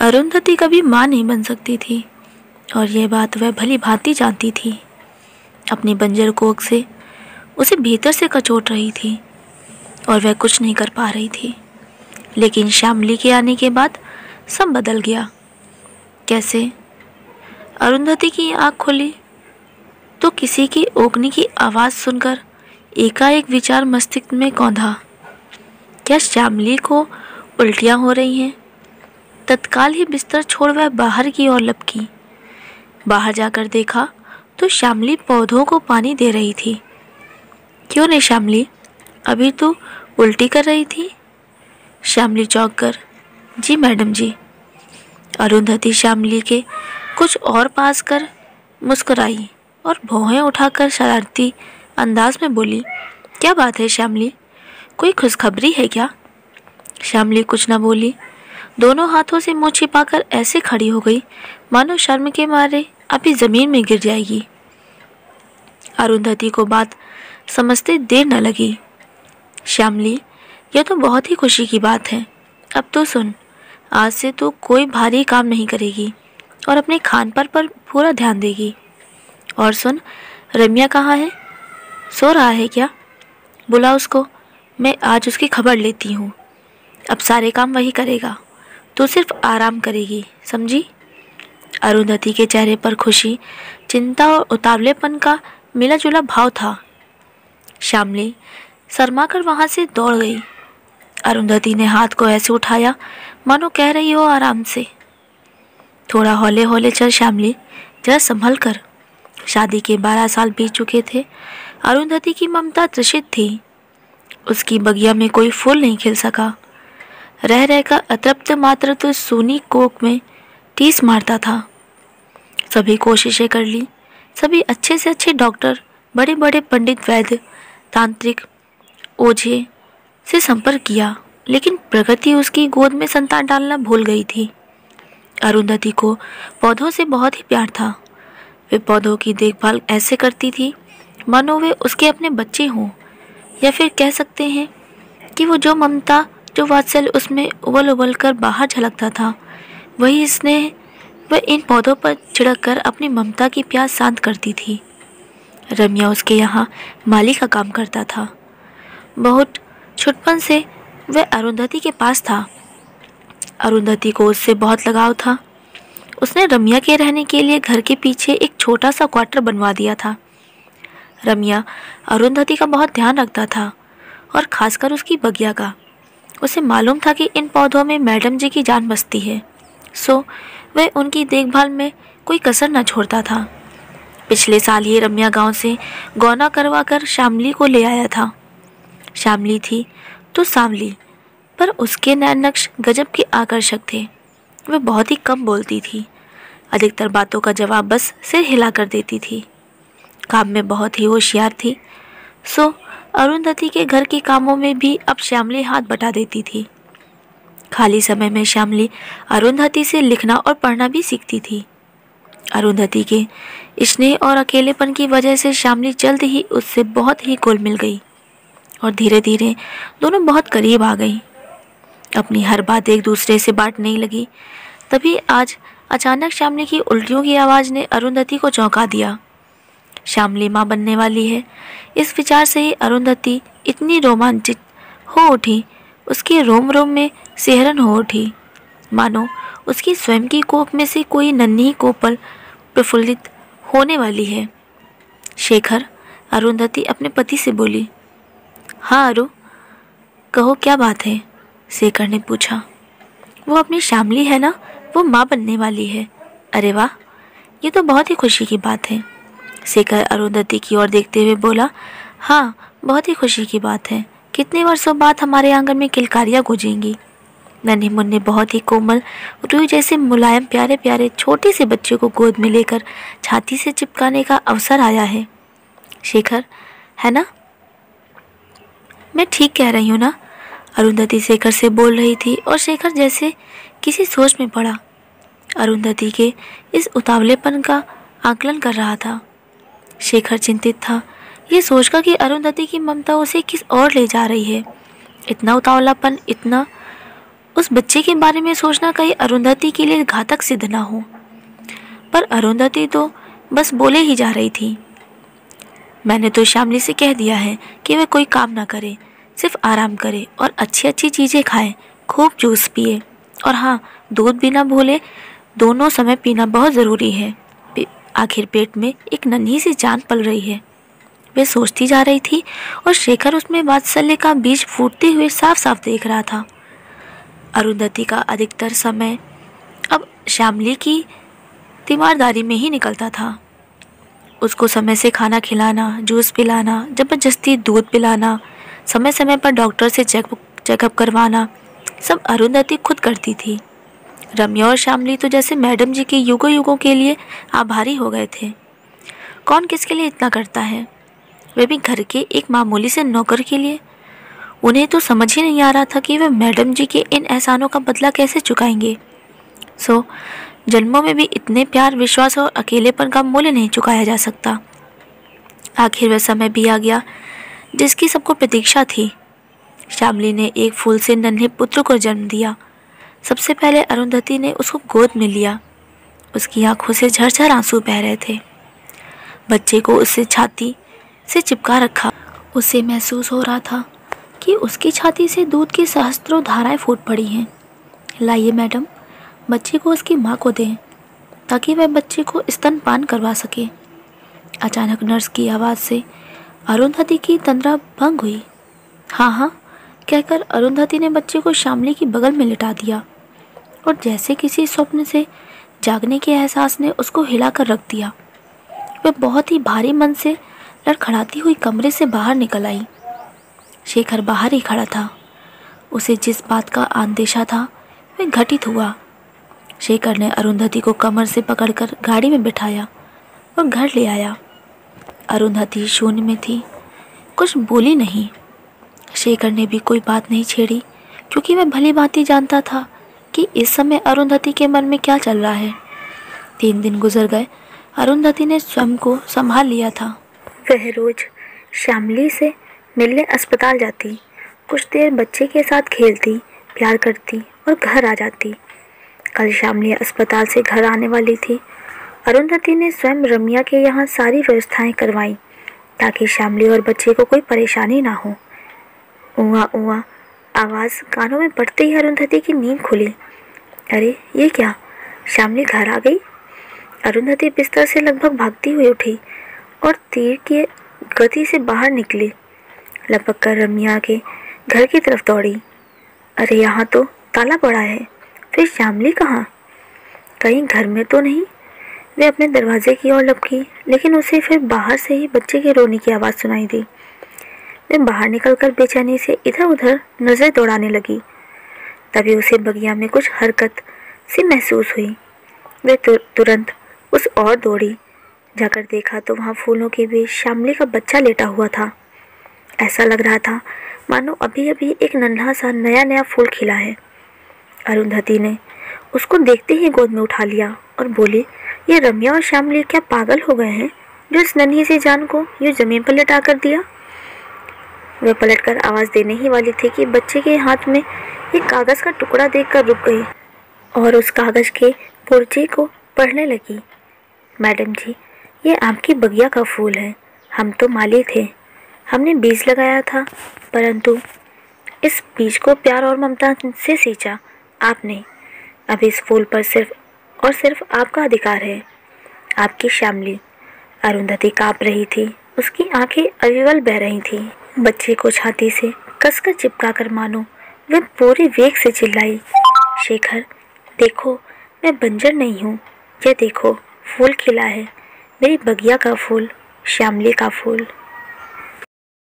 अरुंधति कभी माँ नहीं बन सकती थी और यह बात वह भली भांति जानती थी। अपनी बंजर कोख से उसे भीतर से कचोट रही थी और वह कुछ नहीं कर पा रही थी। लेकिन श्यामली के आने के बाद सब बदल गया। कैसे? अरुंधति की आँख खुली तो किसी की ओकनी की आवाज़ सुनकर एकाएक विचार मस्तिष्क में कौंधा। क्या श्यामली को उल्टियाँ हो रही हैं? तत्काल ही बिस्तर छोड़ वह बाहर की ओर लपकी। बाहर जाकर देखा तो श्यामली पौधों को पानी दे रही थी। क्यों नहीं श्यामली, अभी तो उल्टी कर रही थी। श्यामली चौंक कर, जी मैडम जी। अरुंधति श्यामली के कुछ और पास कर मुस्कुराई और भौहें उठाकर शरारती अंदाज में बोली, क्या बात है श्यामली, कोई खुशखबरी है क्या? श्यामली कुछ न बोली, दोनों हाथों से मुंह छिपाकर ऐसे खड़ी हो गई मानो शर्म के मारे अभी जमीन में गिर जाएगी। अरुंधति को बात समझते देर न लगी। श्यामली, यह तो बहुत ही खुशी की बात है। अब तो सुन, आज से तो कोई भारी काम नहीं करेगी और अपने खान पर पूरा ध्यान देगी। और सुन, रम्या कहाँ है? सो रहा है क्या? बुला उसको, मैं आज उसकी खबर लेती हूँ। अब सारे काम वही करेगा, तो सिर्फ आराम करेगी, समझी? अरुंधति के चेहरे पर खुशी, चिंता और उतावलेपन का मिला जुला भाव था। श्यामली शर्मा कर वहाँ से दौड़ गई। अरुंधति ने हाथ को ऐसे उठाया मानो कह रही हो आराम से। थोड़ा हौले हौले चल श्यामली, जरा संभल कर। शादी के 12 साल बीत चुके थे। अरुंधति की ममता तृषित थी। उसकी बगिया में कोई फूल नहीं खिल सका। रह रहकर अतृप्त मात्र तो सूनी कोक में टीस मारता था। सभी कोशिशें कर ली, सभी अच्छे से अच्छे डॉक्टर, बड़े बड़े पंडित, वैद्य, तांत्रिक, ओझे से संपर्क किया, लेकिन प्रकृति उसकी गोद में संतान डालना भूल गई थी। अरुंधति को पौधों से बहुत ही प्यार था। वे पौधों की देखभाल ऐसे करती थी मानो वे उसके अपने बच्चे हों, या फिर कह सकते हैं कि वो जो ममता, जो वात्सल्य उसमें उबल उबल कर बाहर झलकता था, वही स्नेह वह इन पौधों पर छिड़क कर अपनी ममता की प्यास शांत करती थी। रम्या उसके यहाँ माली का काम करता था। बहुत छुटपन से वह अरुंधति के पास था। अरुंधति को उससे बहुत लगाव था। उसने रम्या के रहने के लिए घर के पीछे एक छोटा सा क्वार्टर बनवा दिया था। रम्या अरुंधति का बहुत ध्यान रखता था और खासकर उसकी बगिया का। उसे मालूम था कि इन पौधों में मैडम जी की जान बसती है, सो वह उनकी देखभाल में कोई कसर न छोड़ता था। पिछले साल ये रम्या गांव से गौना करवा कर श्यामली को ले आया था। श्यामली थी तो सांवली, पर उसके नैन नक्श गजब के आकर्षक थे। वह बहुत ही कम बोलती थी। अधिकतर बातों का जवाब बस सिर हिला कर देती थी। काम में बहुत ही होशियार थी, सो अरुंधति के घर के कामों में भी अब श्यामली हाथ बटा देती थी। खाली समय में श्यामली अरुंधति से लिखना और पढ़ना भी सीखती थी। अरुंधति के स्नेह और अकेलेपन की वजह से श्यामली जल्द ही उससे बहुत ही घुल मिल गई और धीरे धीरे दोनों बहुत करीब आ गई। अपनी हर बात एक दूसरे से बांटने लगी। तभी आज अचानक श्यामली की उल्टियों की आवाज़ ने अरुंधति को चौंका दिया। श्यामली माँ बनने वाली है, इस विचार से ही अरुंधति इतनी रोमांचित हो उठी। उसके रोम रोम में सिहरन हो उठी, मानो उसकी स्वयं की कोख में से कोई नन्ही कोपल प्रफुल्लित होने वाली है। शेखर, अरुंधति अपने पति से बोली। हाँ अरु, कहो क्या बात है? शेखर ने पूछा। वो अपनी श्यामली है ना, वो माँ बनने वाली है। अरे वाह, ये तो बहुत ही खुशी की बात है। शेखर अरुंधति की ओर देखते हुए बोला। हाँ, बहुत ही खुशी की बात है। कितने वर्षों बाद हमारे आंगन में किलकारियाँ गूंजेंगी। नन्हे मुन्ने बहुत ही कोमल, रूई जैसे मुलायम प्यारे प्यारे छोटे से बच्चे को गोद में लेकर छाती से चिपकाने का अवसर आया है। शेखर, है ना? मैं ठीक कह रही हूँ ना? अरुंधति शेखर से बोल रही थी और शेखर जैसे किसी सोच में पड़ा। अरुंधति के इस उतावलेपन का आकलन कर रहा था। शेखर चिंतित था, ये सोचकर कि अरुंधति की ममता उसे किस ओर ले जा रही है। इतना उतावलापन, इतना उस बच्चे के बारे में सोचना कहीं अरुंधति के लिए घातक सिद्ध ना हो। पर अरुंधति तो बस बोले ही जा रही थी। मैंने तो श्यामली से कह दिया है कि वह कोई काम ना करे, सिर्फ आराम करे और अच्छी अच्छी चीज़ें खाए, खूब जूस पिए और हाँ, दूध भी ना भूले। दोनों समय पीना बहुत ज़रूरी है। आखिर पेट में एक नन्ही सी जान पल रही है। वे सोचती जा रही थी और शेखर उसमें वात्सल्य का बीज फूटते हुए साफ साफ देख रहा था। अरुंधति का अधिकतर समय अब श्यामली की तीमारदारी में ही निकलता था। उसको समय से खाना खिलाना, जूस पिलाना, जबरदस्ती दूध पिलाना, समय समय पर डॉक्टर से चेकअप करवाना, सब अरुंधति खुद करती थी। रम्या और श्यामली तो जैसे मैडम जी के युगों युगों के लिए आभारी हो गए थे। कौन किसके लिए इतना करता है, वे भी घर के एक मामूली से नौकर के लिए। उन्हें तो समझ ही नहीं आ रहा था कि वे मैडम जी के इन एहसानों का बदला कैसे चुकाएंगे। जन्मों में भी इतने प्यार, विश्वास और अकेलेपन का मूल्य नहीं चुकाया जा सकता। आखिर वह समय भी आ गया जिसकी सबको प्रतीक्षा थी। श्यामली ने एक फूल से नन्हे पुत्र को जन्म दिया। सबसे पहले अरुंधति ने उसको गोद में लिया। उसकी आंखों से झरझर आंसू बह रहे थे। बच्चे को उससे छाती से चिपका रखा। उसे महसूस हो रहा था कि उसकी छाती से दूध की सहस्त्रों धाराएं फूट पड़ी हैं। लाइए मैडम, बच्चे को उसकी माँ को दें ताकि वह बच्चे को स्तनपान करवा सके। अचानक नर्स की आवाज़ से अरुंधति की तंद्रा भंग हुई। हाँ हाँ कहकर अरुंधति ने बच्चे को श्यामली की बगल में लिटा दिया और जैसे किसी स्वप्न से जागने के एहसास ने उसको हिलाकर रख दिया। वह बहुत ही भारी मन से लड़खड़ाती हुई कमरे से बाहर निकल आई। शेखर बाहर ही खड़ा था। उसे जिस बात का अंदेशा था वह घटित हुआ। शेखर ने अरुंधति को कमर से पकड़कर गाड़ी में बिठाया और घर ले आया। अरुंधति शून्य में थी, कुछ बोली नहीं। शेखर ने भी कोई बात नहीं छेड़ी क्योंकि वह भली भांति जानता था कि इस समय अरुंधति के मन में क्या चल रहा है। 3 दिन गुजर गए। अरुंधति ने स्वयं को संभाल लिया था। वह रोज श्यामली से मिलने अस्पताल जाती, कुछ देर बच्चे के साथ खेलती, प्यार करती और घर आ जाती। कल श्यामली अस्पताल से घर आने वाली थी। अरुंधति ने स्वयं रम्या के यहाँ सारी व्यवस्थाएं करवाई ताकि श्यामली और बच्चे को कोई परेशानी ना हो। ऊआ ऊआ आवाज़ कानों में पड़ते ही अरुंधति की नींद खुली। अरे ये क्या, श्यामली घर आ गई? अरुंधति बिस्तर से लगभग भागती हुई उठी और तीर की गति से बाहर निकली। लपक कर रम्या के घर की तरफ दौड़ी। अरे यहाँ तो ताला पड़ा है, फिर श्यामली कहाँ? कहीं घर में तो नहीं? वे अपने दरवाजे की ओर लपकी, लेकिन उसे फिर बाहर से ही बच्चे के रोने की आवाज़ सुनाई दी। वे बाहर निकलकर बेचैनी से इधर उधर नजरें दौड़ाने लगी। तभी उसे बगिया में कुछ हरकत सी महसूस हुई। वे तुरंत उस ओर दौड़ी। जाकर देखा तो वहाँ फूलों के बीच श्यामली का बच्चा लेटा हुआ था। ऐसा लग रहा था मानो अभी अभी एक नन्हा सा नया फूल खिला है। अरुंधति ने उसको देखते ही गोद में उठा लिया और बोली, ये रम्या और श्यामली क्या पागल हो गए हैं जो इस नन्ही सी जान को यूँ जमीन पर लिटा कर दिया? वह पलटकर आवाज़ देने ही वाली थी कि बच्चे के हाथ में एक कागज़ का टुकड़ा देखकर रुक गई और उस कागज़ के पुर्जे को पढ़ने लगी। मैडम जी, ये आपकी बगिया का फूल है। हम तो माली थे, हमने बीज लगाया था, परंतु इस बीज को प्यार और ममता से सींचा आपने। अब इस फूल पर सिर्फ और सिर्फ आपका अधिकार है। आपकी श्यामली। अरुंधति काँप रही थी, उसकी आंखें अविवल बह रही थीं। बच्चे को छाती से कसकर चिपका कर मानो वह पूरे वेग से चिल्लाई, शेखर देखो, मैं बंजर नहीं हूँ। यह देखो, फूल खिला है, मेरी बगिया का फूल, श्यामली का फूल।